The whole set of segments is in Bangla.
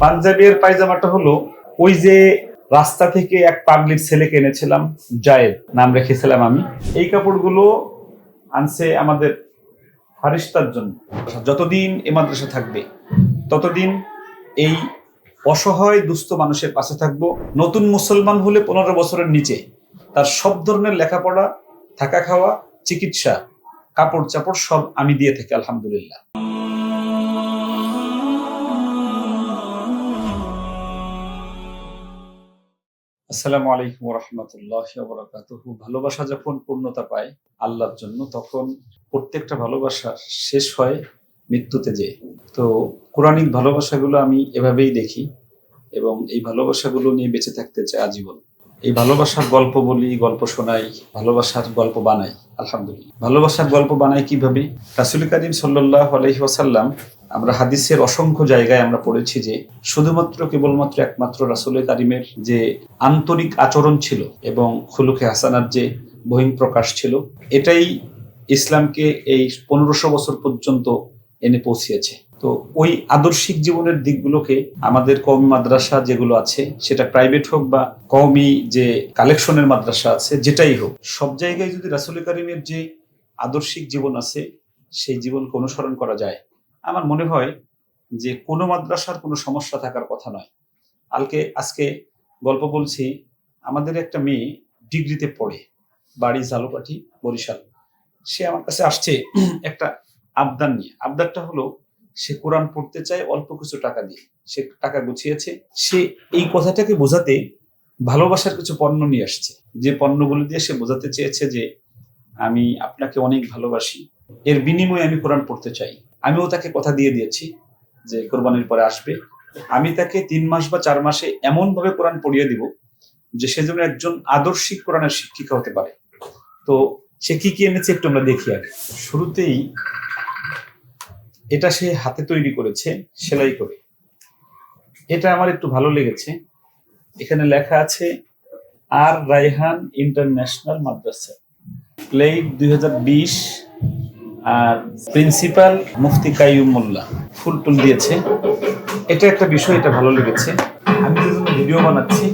পাঞ্জাবি এর পায়জামাটা হলো ওই যে রাস্তা থেকে এক পাগলির ছেলেকে এনেছিলাম, জায়েদ নাম রেখেছিলাম আমি। এই কাপড়গুলো আনছে আমাদের ফারিস্তার জন্য। যতদিন এ মাদ্রাসা থাকবে ততদিন এই অসহায় দুস্থ মানুষের পাশে থাকবো। নতুন মুসলমান হলে 15 বছরের নিচে তার সব ধরনের লেখাপড়া, থাকা খাওয়া, চিকিৎসা, কাপড় চাপড় সব আমি দিয়ে থাকি আলহামদুলিল্লাহ। আসসালামু আলাইকুম ওয়া রাহমাতুল্লাহি ওয়া বারাকাতুহু। ভালোবাসা যখন পূর্ণতা পায় আল্লাহর জন্য, তখন প্রত্যেকটা ভালোবাসা শেষ হয় মৃত্যুতে যেয়ে। তো কোরআনিক ভালোবাসাগুলো আমি এভাবেই দেখি এবং এই ভালোবাসাগুলো নিয়ে বেঁচে থাকতে চাই আজীবন। এই ভালোবাসার গল্প বলি, গল্প শোনাই, ভালোবাসার গল্প বানাই আলহামদুলিল্লাহ। ভালোবাসার গল্প বানাই কিভাবে? রাসূল কারীম সাল্লাল্লাহু আলাইহি ওয়াসাল্লাম, আমরা হাদিসের অসংখ্য জায়গায় আমরা পড়েছি যে শুধুমাত্র কেবলমাত্র একমাত্র রাসূল কারীমের যে আন্তরিক আচরণ ছিল এবং খুলুকে হাসানার যে বহিঃপ্রকাশ ছিল, এটাই ইসলামকে এই 1500 বছর পর্যন্ত এনে পৌঁছিয়েছে। তো ওই আদর্শিক জীবনের দিকগুলোকে আমাদের কওমি মাদ্রাসা যেগুলো আছে, সেটা প্রাইভেট হোক বা কওমি যে কালেকশনের মাদ্রাসা আছে, যেটাই হোক, সব জায়গায় যদি রাসূল কারীমের যে আদর্শিক জীবন আছে সেই জীবনকে অনুসরণ করা যায়, আমার মনে হয় যে কোনো মাদ্রাসার কোনো সমস্যা থাকার কথা নয়। আজকে গল্প বলছি, আমাদের একটা মেয়ে ডিগ্রিতে পড়ে, বাড়ি ঝালকাঠি, বরিশাল। সে আমার কাছে আসছে একটা আবদার নিয়ে। আবদারটা হলো, সে কোরআন পড়তে চায় অল্প কিছু টাকা দিয়ে। সে টাকা গুছিয়েছে। সে এই কথাটাকে বোঝাতে ভালোবাসার কিছু পণ্য নিয়ে আসছে, যে পণ্যগুলো দিয়ে সে বোঝাতে চেয়েছে যে আমি আপনাকে অনেক ভালোবাসি, এর বিনিময়ে আমি কোরআন পড়তে চাই। আমিও তাকে কথা দিয়ে দিয়েছি যে কোরবানির পরে আসবে, আমি তাকে 3 মাস বা 4 মাসে এমন ভাবে কোরআন পড়িয়ে দিব যে সে যেন একজন আদর্শিক কোরআনের শিক্ষিকা হতে পারে। তো সে কি কি এনেছে একটু আমরা দেখি আগে। শুরুতেই এটা সে হাতে তৈরি করেছে, সেলাই করে। এটা আমার একটু ভালো লেগেছে। এখানে লেখা আছে আর রায়হান ইন্টারন্যাশনাল মাদ্রাসা, প্লেট 2020, আর প্রিন্সিপাল মুফতি কাইয়ুম মোল্লা, ফুল টুল দিয়েছে। এটা একটা বিষয়, এটা ভালো লেগেছে। আমি যে জন্য ভিডিও বানাচ্ছি,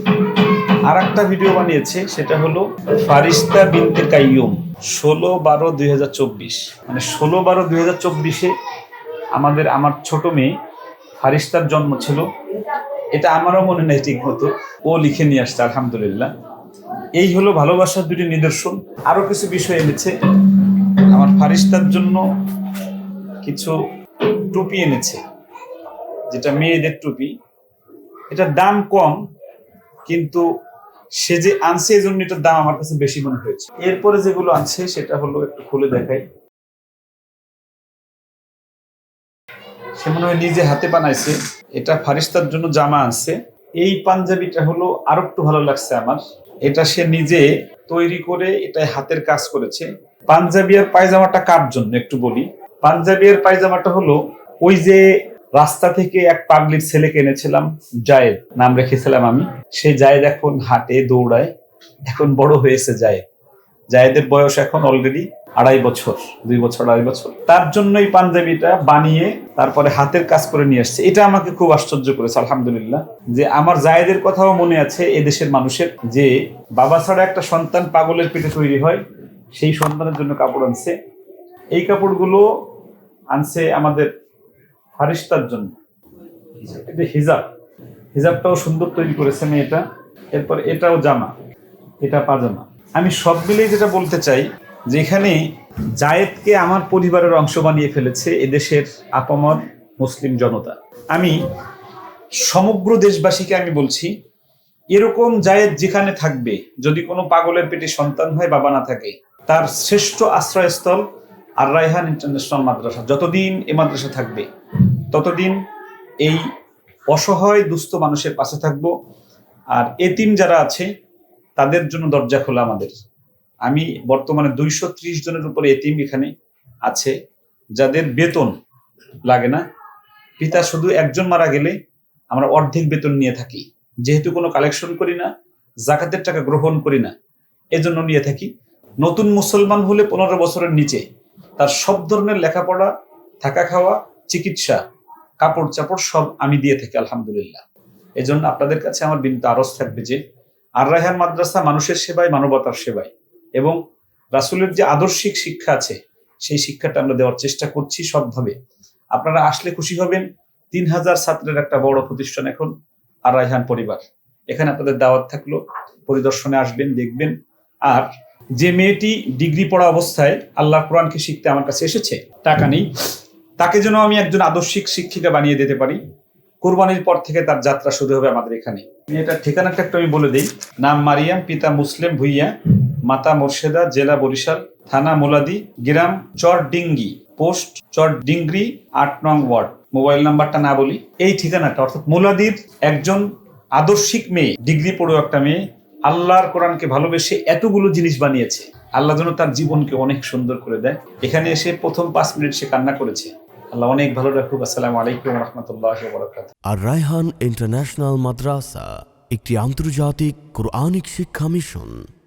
আর একটা ভিডিও বানিয়েছে, সেটা হলো ফারিস্তা বিনতে কাইয়ুম, 16/12/2024। মানে 16/12/2024 আমার ছোট মেয়ে ফারিস্তার জন্ম ছিল। এটা আমারও মনে নেই ঠিক মতো, ও লিখে নিয়ে আসছে আলহামদুলিল্লাহ। এই হলো ভালোবাসার দুটি নিদর্শন। আরো কিছু বিষয় এনেছে। আমার ফারিস্তার জন্য কিছু টুপি এনেছে, যেটা মেয়েদের টুপি। এটার দাম কম, কিন্তু সে যে আনছে এই জন্য এটার দাম আমার কাছে বেশি মনে হয়েছে। এরপরে যেগুলো আনছে সেটা হলো, একটু খুলে দেখাই। সে মনে হয় নিজে হাতে বানাইছে। এটা ফারিস্তার জন্য জামা আনছে। এই পাঞ্জাবিটা হলো আরো একটু ভালো লাগছে আমার। এটা সে নিজে তৈরি করে, এটা হাতের কাজ করেছে। পাঞ্জাবি আর পায়জামাটা কার জন্য একটু বলি। পাঞ্জাবি আর পায়জামাটা হলো ওই যে রাস্তা থেকে এক পাগলির ছেলেকে এনেছিলাম, জায়েদ নাম রেখেছিলাম আমি। সেই জায়েদ এখন হাঁটে, দৌড়ায়, এখন বড় হয়েছে জায়েদ। জায়েদের বয়স এখন অলরেডি 2.5 বছর, 2 বছর 2.5 বছর। তার জন্য এই পাঞ্জাবিটা বানিয়ে তারপরে হাতের কাজ করে নিয়ে আসছে। এটা আমাকে খুব আশ্চর্য করেছে আলহামদুলিল্লাহ, যে আমার জায়েদের কথাও মনে আছে এদেশের মানুষের, যে বাবা ছাড়া একটা সন্তান পাগলের পেটে তৈরি হয়, সেই সন্তানের জন্য কাপড় আনছে। এই কাপড়গুলো আনছে আমাদের ফারিস্তার জন্য। এটা হিজাবটাও সুন্দর তৈরি করেছে মেয়েটা। এরপর এটাও জামা, এটা পাজামা। আমি সব মিলিয়ে যেটা বলতে চাই, যেখানে জায়েদকে আমার পরিবারের অংশ বানিয়ে ফেলেছে এদেশের আপামর মুসলিম জনতা। আমি সমগ্র দেশবাসীকে আমি বলছি, এরকম জায়েদ যেখানে থাকবে, যদি কোনো পাগলের পেটে সন্তান হয়, বাবা না থাকে, তার শ্রেষ্ঠ আশ্রয়স্থল আর রায়হান ইন্টারন্যাশনাল মাদ্রাসা। যতদিন এ মাদ্রাসা থাকবে ততদিন এই অসহায় দুস্থ মানুষের পাশে থাকবো। আর এতিম যারা আছে তাদের জন্য দরজা খোলা আমাদের। আমি বর্তমানে 230 জনের উপরে এতিম এখানে আছে, যাদের বেতন লাগে না। পিতা শুধু একজন মারা গেলে আমরা অর্ধেক বেতন নিয়ে থাকি, যেহেতু কোনো কালেকশন করি না, জাকাতের টাকা গ্রহণ করি না, এজন্য নিয়ে থাকি। নতুন মুসলমান হলে 15 বছরের নিচে তার সব ধরনের লেখাপড়া, থাকা খাওয়া, চিকিৎসা, কাপড় চাপড় সব আমি দিয়ে থাকি আলহামদুলিল্লাহ। এজন্য আপনাদের কাছে আমার বিনীত আরজ থাকবে যে আর রায়হান মাদ্রাসা মানুষের সেবায়, মানবতার সেবায় এবং রাসূলের যে আদর্শিক শিক্ষা আছে সেই শিক্ষাটা আমরা দেওয়ার চেষ্টা করছি সৎভাবে। আপনারা আসলে খুশি হবেন। 3000 ছাত্রের একটা বড় প্রতিষ্ঠান এখন আর রায়হান পরিবার। এখানে আপনাদের দাওয়াত থাকলো, পরিদর্শনে আসবেন, দেখবেন। আর যে মেয়েটি ডিগ্রি পড়া অবস্থায় আল্লাহর কোরআনকে শিখতে আমার কাছে এসেছে, টাকা নেই, তাকে যেন আমি একজন আদর্শিক শিক্ষিকা বানিয়ে দিতে পারি, কোরবানির পর থেকে তার যাত্রা শুরু হবে আমাদের এখানে। এটার ঠিকানাটা একটু আমি বলে দিই। নাম মারিয়াম, পিতা মুসলিম ভুইয়া, মাতা মোর্শেদা, জেলা বরিশাল, থানা মোলাদি, গ্রাম চরডিঙ্গি, পোস্ট চরডিঙ্গি, 8 নং ওয়ার্ড। মোবাইল নাম্বারটা না বলি। এই ঠিকানাটা অর্থাৎ মোলাদির একজন আদর্শিক মেয়ে, ডিগ্রি পড়ুয়া একটা মেয়ে আল্লাহর কোরআনকে ভালোবেসে এতগুলো জিনিস বানিয়েছে। আল্লাহ যেন তার জীবনকে অনেক সুন্দর করে দেয়। এখানে এসে প্রথম 5 মিনিট সে কান্না করেছে। আল্লাহ অনেক ভালো রাখুক। আসসালামু আলাইকুম ওয়া রাহমাতুল্লাহি ওয়া বারাকাতুহু। আর রায়হান ইন্টারন্যাশনাল মাদ্রাসা একটি আন্তর্জাতিক কোরআনিক শিক্ষা মিশন।